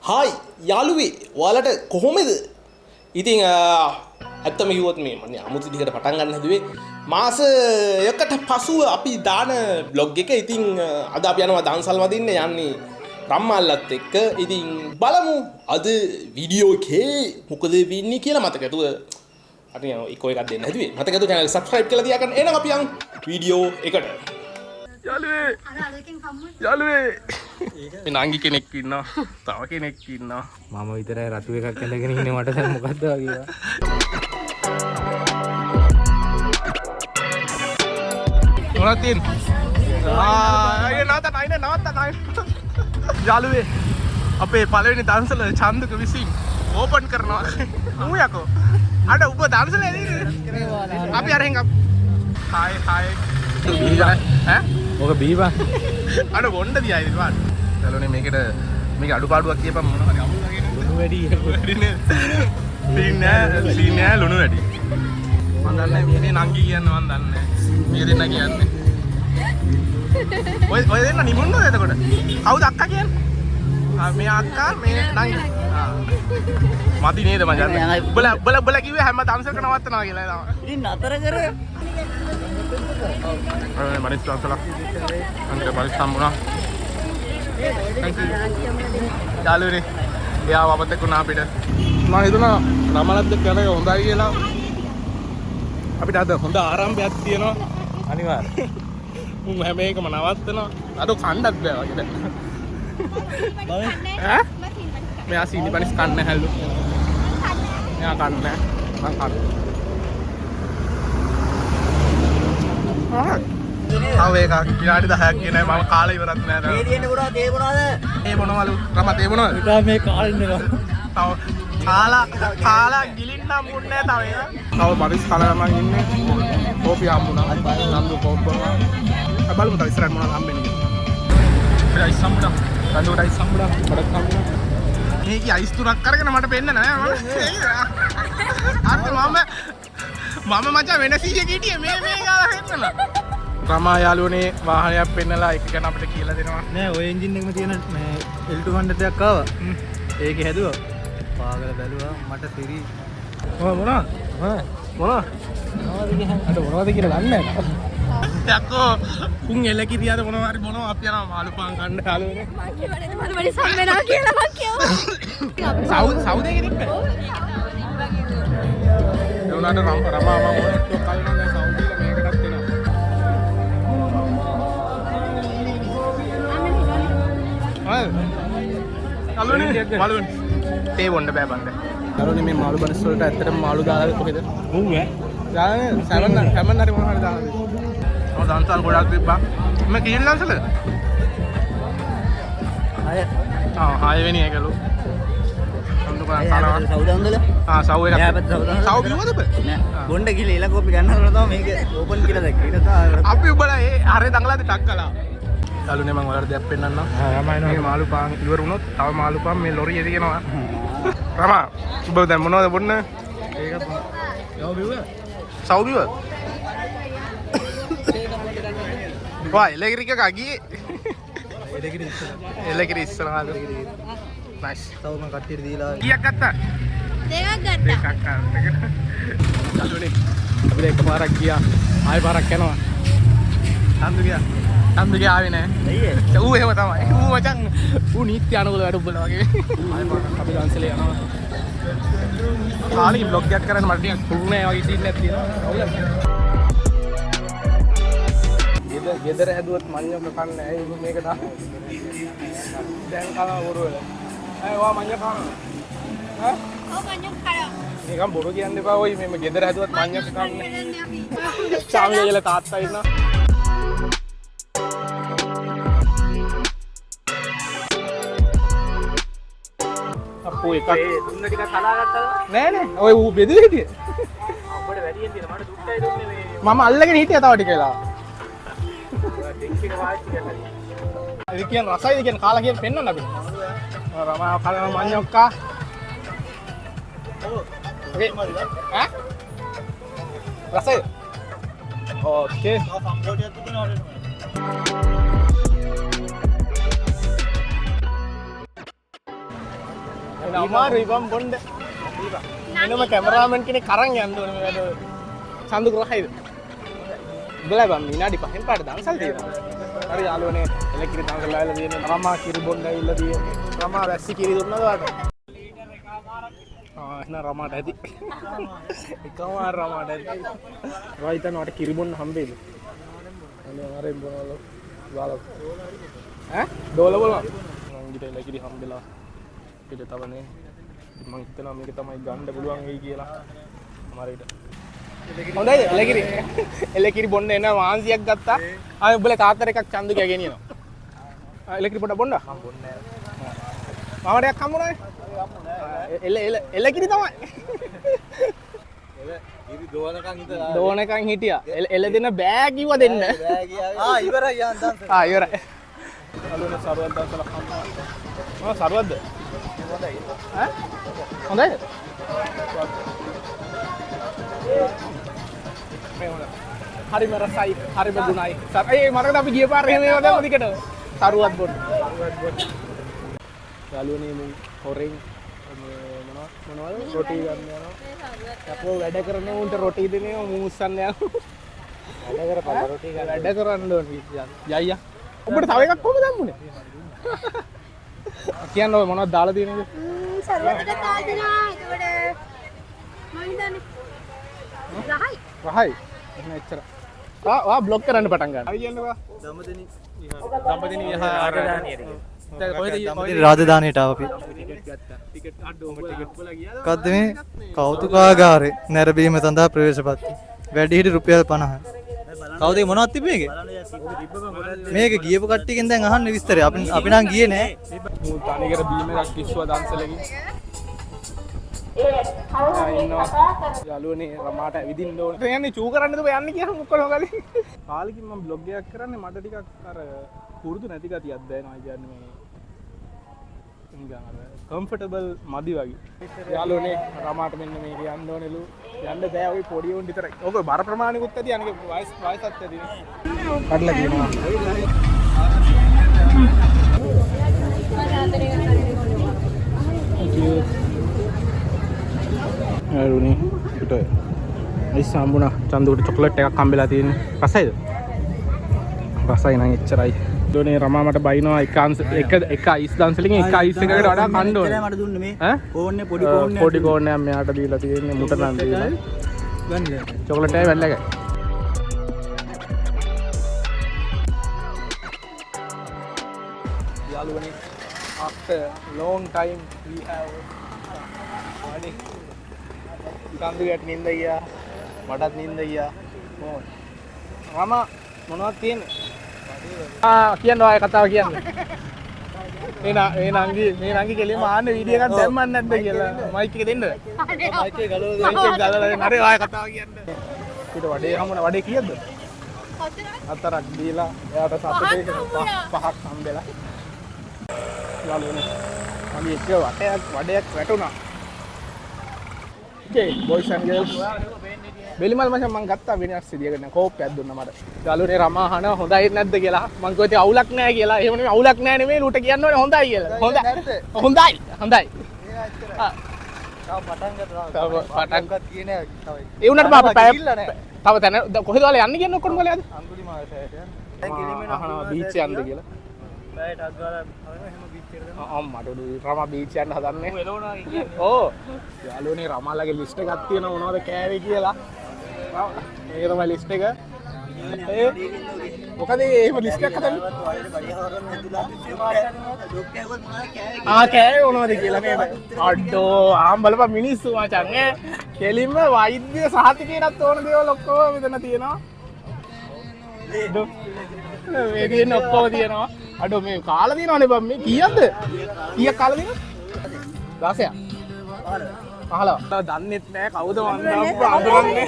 Hi යාළුවේ ඔයාලට කොහොමද? ඉතින් ඇත්තම කිව්වොත් මේ මම අමුතු දිගට පටන් ගන්න හැදුවේ මාසයකට පසුව අපි දාන බ්ලොග් එක. ඉතින් අද අපි යනවා දන්සල් වදින්න යන්නේ රම්මල්ලත් එක්ක. ඉතින් බලමු අද වීඩියෝ එකේ මොකද වෙන්නේ කියලා. මතකද අපි එක එකක් දෙන්න හැදුවේ. මතකද channel subscribe කරලා තියාගන්න. එහෙනම් අපි යන් වීඩියෝ එකට. යාළුවේ මේ නංගි කෙනෙක් ඉන්නවා, තව කෙනෙක් ඉන්නවා. මම විතරයි රතු එකක් ඇඳගෙන ඉන්නේ. මට දැන් මොකද්ද වගේ. මොනවද තියෙන්නේ? නවත්ත. යාළුවේ අපේ පළවෙනි දන්සල චන්දුක විසින් ඕපන් කරනවා. මු යකෝ. අර ඔබ දන්සලේ නේද? අපි අර හංග. හායි. ඈ? ඔක බීපන්. අර වොණ්ඩ දියයි ඉතින් වාට. යාළුවනේ මේක අඩුපාඩුවක් කියපන් මොනවා හරි අමුල වගේ ලුණු වැඩි නේද? සීන් නෑ ලුණු වැඩි. මම දන්නේ මේ නංගි කියන්නේ මම දන්නේ. මේක දෙන්න කියන්නේ. ඔය දෙන්න නිමුන්නද එතකොට? කවුද අක්කා කියන්නේ? මේ අක්කා මේ නංගි. මදි නේද මචං? බල කිව්වේ හැම දවසක නවත්තනවා කියලා තමයි. ඉතින් නතර කර. මනිස් දාසලා. අන්ට මනිස් සම්මුණා. යාළුවනේ එයා වපතේ කුණා අපිට. මම හිතුණා රමලත් එක්ක යන එක හොඳයි කියලා. අපිට අද හොඳ ආරම්භයක් තියෙනවා. අනිවාර්යයෙන්. මම හැම එකම නවත්තනවා. අද කණ්ඩක් බෑ වගේ දැන්. ඈ? මෙයා සීනි පනිස් කන්න හැල්ලු. මෙයා කන්න නෑ. මං කන්න. ආව ඒක විනාඩි 10ක් කියන්නේ මම කාලේ ඉවරත් නෑ දැන්. මේ දින්නේ පුරා තේ මොනවද? ඒ මොනවලු? රම තේ මොනවද? ඉතින් මේ කාලේ ඉන්නවා. තව කාලා ගිලින්න හම්බුන්නේ නෑ තව ඒක. තව පරිස් කලර මං ඉන්නේ. කෝපි හම්බුණා. නන්දු කෝප් බොනවා. බලමු තව ඉස්සරහට මොනවද හම්බෙන්නේ කියලා. අයිස් හම්බුණා. නන්දුට අයිස් හම්බුණා. බඩක් හම්බුණා. මේකේ අයිස් තුනක් අරගෙන මට පෙන්න නෑ මම. මම මචං වෙන සීයක හිටියේ මේ ගාලා හෙන්නලා. රමා යාළුවනේ වාහනයක් පෙන්නලා එක ගැන අපිට කියලා දෙනවා. නෑ ඔය එන්ජින් එකම තියෙන මේ L200 එකක් ආවා. ඒක හැදුවා. පාගල බැලුවා මට තිරි. මොනවද? අද මොනවද කියලා දන්නේ නැහැ. යකෝ උන් එලකිරියද මොනවා හරි මොනවා අපි යනවා මාළු පාන් කන්න යාළුවනේ. මම වලි සම්මෙනා කියලා මං කියවා. සෞදේ කෙනෙක්. උනාට රමා මම ඔයත් කල්නවා දැන් සෞදිලා මේකටත් එනවා. මාළු තේ බොන්න බෑ බන්ද. යාළුවනේ මේ මාළු බඩස් වලට ඇත්තටම මාළු දාලා කොහෙද? උන් ඈ. දාන්නේ සැමන් හරි මොනවා හරි දානවා. ඔය දන්සල් ගොඩක් තිබ්බා. මේ කීල් දන්සලද? හය වෙනි එකලු. සෞදන්දල? සව් එකක්. යාපත් සෞදන්දල. සව් බිව්වද බ? නෑ. බොණ්ඩ ගිහලා ඊළඟ කෝපි ගන්න හදලා තමයි මේක ඕපන් කියලා දැක්කේ. ඊට පස්සේ අපි උඹලා ඒ හරේ දඟලාද ටක් කළා. යාළුවනේ මම ඔයාලට දෙයක් පෙන්නන්නම්. මේ මාළු පාන් ඉවර වුණොත් තව මාළු පාන් මේ ලොරියේ තියෙනවා. රමා උඹ දැන් මොනවද බොන්න? ඒකත් යව බිව්ව. සව් බිව්ව? වා එලකිරික ගගියේ. එලකිරි ඉස්සරහද? නයිස්. තව මම කට්ටියට දීලා කීයක් ගත්තා? දෙකක් ගත්තා. යාළුවනේ අපිට එකපාරක් ගියා. ආයෙ පාරක් යනවා. චන්දු ආවේ නෑ. අයියේ. ඌ එහෙම තමයි. ඌ මචං ඌ නීත්‍ය අනුකූල වැඩ උඹලා වගේ. ආයෙ පාරක් අපි දන්සලේ යනවා. කාලේ බ්ලොග් එකක් කරන්න මට ටිකක් කුරුනේ වගේ සීන් එකක් තියෙනවා. ගෙදර හැදුවත් මඤ්ඤක කන්නේ ඇයි මේක දාන්න. දැන් කනවා බොරු වල. ඇයි ඔයා මඤ්ඤක කනවා? ඈ? ඔව් මං කරා. නිකන් බොරු කියන්න එපා. ඔයි මේ ගෙදර හැදුවත් මඤ්ඤක කන්නේ. සාමියා කියලා තාත්තා ඉන්නවා. අපෝ එකක් දුන්න ටිකක් හදාගත්තද? නෑ ඔය ඌ බෙදලා හිටියේ. අපිට වැඩියෙන් තියෙන මට දුක්ටයි දුන්නේ මේ. මම අල්ලගෙන හිටියා තව ටික වෙලා. ඩිංක් එක වාචි කරලා. ඒක කියන රසයිද කියන කාලා කියන පෙන්නන්න අපිට. රමා කලන මඤ්ඤොක්කා. ඔකේ ඈ? රසයි. ඕකේ. සම්බෝඩියක් තිබුණා වල. අමාරුයි බම් බොන්න. එනම කැමරාමන් කෙනෙක් කරන් යන්න ඕනේ මේකට. චන්දු ග්‍රහයිද? බලයි බම් විනාඩි 5න් පාට දවසල් තියෙනවා. හරි යාළුවනේ එලකිරි දවසල් ආවලා තියෙන රමා කිරි බොන්න ඇවිල්ලා තියෙන්නේ. රමා වැස්සි කිරි දුන්නද වාට? එහෙනම් රමාට ඇති. එකම රමාට ඇති. රයිතන වට කිරි බොන්න හම්බෙයිද? අනේ ආරෙන් බොනවලු. බාලක්. ඩෝල බලන්න. මං ගිට එලකිරි හම්බෙලා. පිට තවනේ. මං හිතනවා මේක තමයි ගන්න පුළුවන් වෙයි කියලා. අමාරුයිද? හොඳයි එලකිරි. එලකිරි බොන්න එන වාන්සියක් ගත්තා. ආ උඹලා තාත්තට එකක් චන්දු කිය ගෙනියනවා. එලකිරි පොඩ බොන්න. මම බොන්නේ නැහැ. මාමට එකක් හම්බුණානේ. එලකිරි තමයි. ඉරි දෝනකන් හිටියා. එල දෙන්න බෑ කිව්වා දෙන්න. ඉවරයි යන් දන්ස ඉවරයි. අලුනේ සරුවත් දාසල කම්මා. සරුවත්ද? හොඳයි. හොඳයි. හරිම රසයි, හරිම ගුණයි. මරකට අපි ගිය පාර එහෙම ඒවා දැම්ම දිකට. සරුවත් බොන්න. යාළුවනේ මම හොරෙන් මොනවද රොටි ගන්න යනවා. අපෝ වැඩ කරන උන්ට රොටි දෙනේ මූස්සන්න යනවා. වැඩ කරපළ රොටි ගන්න. වැඩ කරන්න ඕනේ යයියා. ඔබට තව එකක් කොහමද හම්බුනේ? කියන්න ඔය මොනවද දාලා තියෙනේද? සරුවකට තාදනා එතකොට මම හිතන්නේ රහයි. එහෙනම් එච්චර. වා බ්ලොක් කරන්න පටන් ගන්න. හරි කියන්නකෝ. දඹදිනී රාජධානියට ආව අපි. ටිකට් අඩෝ ටිකට් වල ගියාද? මොකද්ද මේ කෞතුකාගාරේ නැරඹීම සඳහා ප්‍රවේශපත්‍රය. වැඩිහිටි රුපියල් 50යි. කවුද මොනවද තිබ්බේ මේකේ? මේක ගියපු කට්ටියකින් දැන් අහන්න විස්තරය. අපි නම් ගියේ නෑ. මූ තනිකර බීම එකක් කිස්සුවා දන්සලකින්. යාළුවනේ රමාට ඇවිදින්න ඕනේ. දැන් යන්නේ චූ කරන්නද ඔබ යන්නේ කියලා මොකද කලින්. කාලෙකින් මම බ්ලොග් එකක් කරන්නේ මට ටිකක් අර පුරුදු නැති ගතියක් දැනෙනවා කියන්නේ මේ. නිකන් අර කම්ෆර්ටබල් මදි වගේ. යාළුවනේ රමාට මෙන්න මේක යන්න ඕනෙලු. යන්න බෑ ඔය පොඩි උන් විතරයි. ඔක බර ප්‍රමාණිකුත් ඇති අනික වයසත් ඇති නේ. කඩලා කියනවා. යාළුවනේ පිට අයිස් හම්බුණා. චන්දුට චොක්ලට් එකක් හම්බෙලා තියෙන්නේ. රසයිද? රසයි නම් එච්චරයි. ඩෝනේ රමා මට බයිනවා එක අයිස් දන්සලකින් එක අයිස් එකකට වඩා කන්න ඕනේ. මට දුන්නේ මේ ඈ? කෝන්නේ පොඩි කෝන්නයක් මෙයාට දීලා තියෙන්නේ මුට නම් දීලා. ගන්න. චොක්ලට් එකයි වැල්ල එකයි. යාළුවනේ after long time we have money. කන්දු ගැට නින්ද ගියා. මටත් නින්ද ගියා. රමා මොනවද තියෙන්නේ? කියන්න ඔය කතාව කියන්න. මේ නංගි කෙලින්ම ආන්න වීඩියෝ එකක් දැම්මත් නැද්ද කියලා මයික් එක දෙන්න. මයික් එක ගලවලා දෙන්න. හරි ඔය කතාව කියන්න. ඊට වඩේ හමුන වඩේ කීයද? හතරක් දීලා එයාට සතුටේ පහක් හම්බෙලා. යාළුවනේ අපි එක වඩයක් වැටුණා. Okay boys and girls. බෙලිමල් මචං මං ගත්තා වෙනස් සිදියකට කෝප්පයක් දුන්නා මට. යාළුවනේ රමා අහන හොඳයි නැද්ද කියලා. මං කිව්වා ඉතින් අවුලක් නැහැ කියලා. එහෙම නෙමෙයි අවුලක් නැහැ නෙමෙයි ඌට කියන්න ඕනේ හොඳයි කියලා. හොඳයි. හොඳයි. පටන් ගත්තා කියන්නේ තවයි. ඒ උනට බා පැය තව තැන කොහෙද ඔයාලා යන්නේ කියන්නේ ඔක්කොම ඔයාලා යද? අඟුලිමාල සෑයට යන්න. දැන් කෙලින්ම අහනවා බීච් යන්නද කියලා. පැයට අග්ගාලා එහෙම බීච් එකට යනවා. අම්මට රමා බීච් යන්න හදන්නේ. ඌ එළවනවා කියන්නේ. ඕ යාළුවනේ රමාලගේ ලිස්ට් එකක් තියෙනවා මොනවද කෑවේ කියලා. මේක තමයි ලිස්ට් එක. මොකද එහෙම ලිස්ට් එකක් හදන්නේ? කෑවේ මොනවද කියලා නේද? අඩෝ ආම් බලපන් මිනිස්සු මචං ඈ. කෙලින්ම වෛද්‍ය සහතිකයටත් ඕන දේවල් ඔක්කොම මෙතන තියෙනවා. මේ තියෙන ඔක්කොම තියෙනවා. අඩෝ මේ කාලා දිනවනේ බම් මේ කීයක්ද? කීයක් කාලා දිනවද? 16ක්. අහලා දන්නෙත් නෑ කවුද වන්දම් අඳුරන්නේ.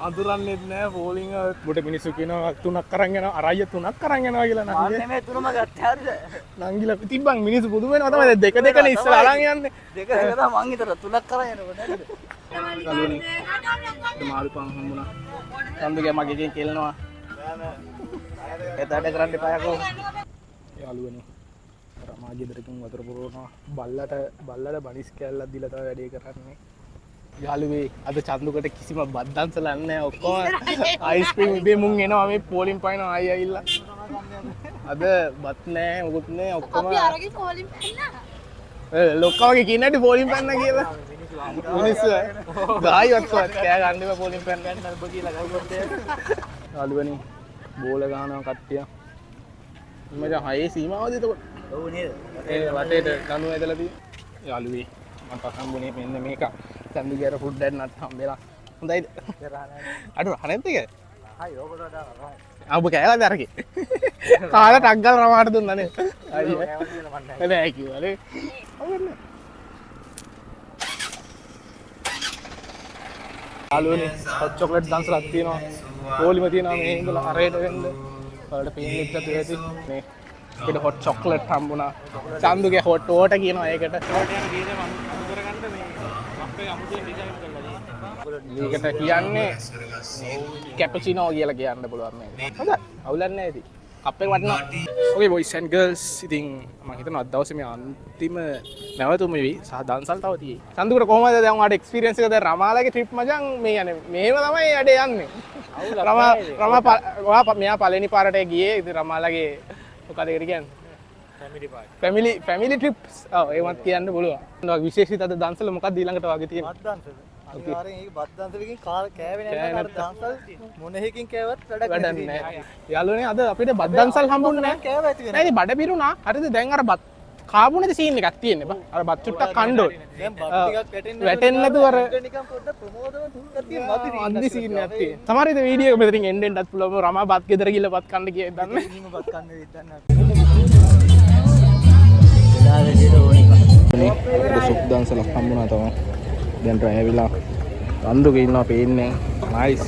අඳුරන්නෙත් නෑ පෝලිං මුට මිනිස්සු කියනවා 3ක් අරන් යනවා අරය 3ක් අරන් යනවා කියලා නංගි. අනේ මේ තුනම ගත්තා හරිද? නංගිලා තිබ්බන් මිනිස්සු පුදු වෙනවා තමයි දෙක දෙකනේ ඉස්සලා අරන් යන්නේ. දෙක තමයි මං හිතලා 3ක් කරා යනකොට නේද? කලුනේ. මාළු පන් හම්බුණා. සම්දුගේ මගේ එකෙන් කෙල්නවා. එතඩ කරන්න එපා යකෝ. යාළුවනේ. රමා ගෙදරකින් වතුර පුරවනවා. බල්ලට බනිස් කෑල්ලක් දීලා තමයි වැඩේ කරන්නේ. යාළුවේ අද චන්දුකට කිසිම බද්දන්සලක් නැහැ. ඔක්කොම අයිස්ක්‍රීම් ඉබේ මුන් එනවා මේ පෝලිම් පයින්නවා ආයි ඇවිල්ලා. අද බත් නැහැ මොකුත් නැහැ ඔක්කොම අපි අරගෙන පොලිම් පැන්න. ලොක්කවගේ කියන්නට පෝලිම් පැන්න කියලා. මිනිස්සු ගායිවත් කෑ ගන්න එපා පෝලිම් පැන්න ගන්න ඔබ කියලා ගවුවත්. යාළුවනි බෝල ගහනවා කට්ටිය. මචං හයේ සීමාවද එතකොට? ඔව් නේද? ඒ වටේට කණු ඇදලා තියෙන්නේ. යාළුවේ මට හම්බුනේ මෙන්න මේක. චන්දුගේ අර ෆුඩ් එකක් නත් හම්බෙලා. හොඳයිද? අඩු හරෙත් එක. හයි ඕකට වඩා රහයි. ඔබ කෑවද අරගේ? කාලා ටක් ගාලා රමාට දුන්නා නේද? අයියෝ. නෑ කිව්වනේ. අවුන්නේ. යාළුවනේ හොට් චොක්ලට් දන්සලක් තියෙනවා. පොලිම තියෙනවා මේ ඉඳලා අරේට වෙන්න. ඔයාලට පේන්නේ නැද්ද ඇති මේ අපිට හොට් චොක්ලට් හම්බුණා. චන්දුගේ හොට් ඕට කියනවා ඒකට. ඕට යන ගීනේ මම කරගන්න මේ අපේ අමුතුවෙන් ඩිසයින් කරලා තියෙනවා. මේකට කියන්නේ කැපචිනෝ කියලා කියන්න පුළුවන් මේක. හොඳයි. අවුලක් නැහැ ඉතින්. කප් එක වටිනවා. Okay boys and girls ඉතින් මම හිතනවා අද දවසේ මේ අන්තිම නැවතුම වෙයි. සහ දන්සල් තව තියෙයි. චන්දුකට කොහොමද දැන් ඔයාලට එක්ස්පීරියන්ස් එක දැන් රමාලගේ ට්‍රිප් මචං මේ යන්නේ මෙහෙම තමයි වැඩේ යන්නේ. රමා මෙයා පළවෙනි පාරට ගියේ ඉතින් රමාලගේ මොකද ඒකට කියන්නේ ෆැමිලි ට්‍රිප්ස් ඔව් ඒවත් කියන්න පුළුවන්. විශේෂිත අද දන්සල මොකක්ද ඊළඟට වගේ තියෙන්නේ? බත් දන්සල. අනිවාර්යෙන් ඒක බත් දන්සලකින් කෑවේ නැත්නම් අර දන්සල් මොනෙහිකින් කෑවත් වැඩක් නැහැ. යාළුවනේ අද අපිට බත් දන්සල් හම්බුන්නේ නැහැ. කෑවා ඇති වෙනවා. නෑ ඉතින් බඩ පිරුණා. හරිද? දැන් අර බත් කාබුනේද සීන් එකක් තියෙන්නේ බා. අර බත් චුට්ටක් කන්න ඕනේ. දැන් බත් ටිකක් වැටෙන්නේ නැතුව අර නිකන් පොඩ්ඩක් ප්‍රමෝදව තුන්කක් තියෙන මදි අන්දි සීන් එකක් තියෙනවා. සමහර විට වීඩියෝ එක මෙතනින් එන්න එන්නත් පුළුවන්. රමා බත් ගෙදර ගිහලා බත් කන්න කියේ දන්නේ. ඉනිම බත් කන්නේ විදන්නේ සුප් දන්සලක් හම්බුණා තමයි. දැන් රැ ඇවිල්ලා අන්දුගේ ඉන්නවා පේන්නේ. නයිස්.